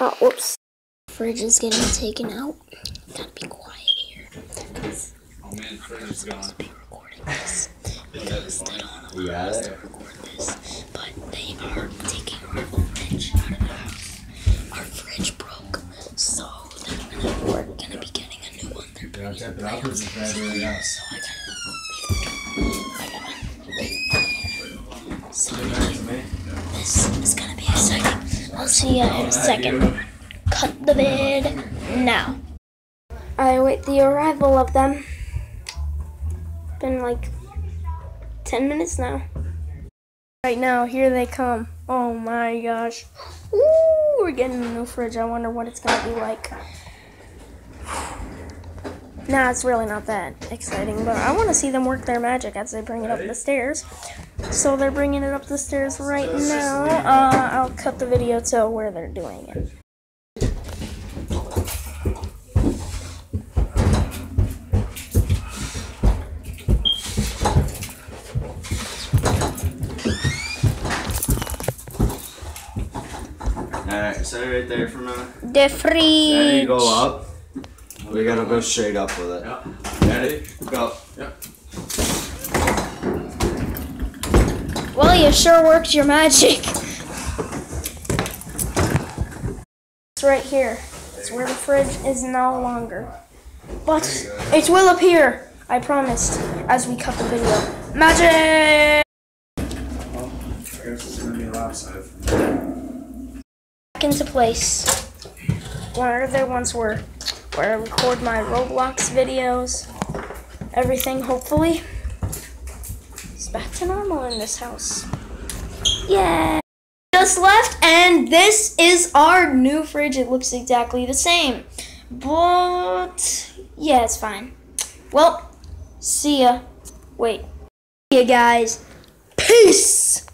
Oh, whoops. Fridge is getting taken out. Gotta be quiet here. Oh man, fridge is gone. To be recording this because they don't allow us to record this, but they are taking our fridge out of the house. Our fridge broke, so we're gonna be getting a new one. They're bringing it down, so I gotta leave the door. So this is gonna be exciting. I'll see ya in a second. Cut the vid now. I await the arrival of them. Been like 10 minutes now. Right now, here they come. Oh my gosh. Ooh, we're getting a new fridge. I wonder what it's gonna be like. Nah, it's really not that exciting, but I want to see them work their magic as they bring it up the stairs. So they're bringing it up the stairs right now. I'll cut the video to where they're doing it. Alright, set it right there for now. The fridge. Then you go up. We gotta go straight up with it. Yeah. Ready? Go. Yep. Well, you sure worked your magic. It's right here. It's where the fridge is no longer. But it will appear, I promised, as we cut the video. Magic! Well, I guess it's gonna be a lot side. Back into place. Where they once were. Where I record my Roblox videos. Everything, hopefully, is back to normal in this house. Yeah! Just left, and this is our new fridge. It looks exactly the same. But, yeah, it's fine. Well, see ya. Wait. See ya, guys. Peace!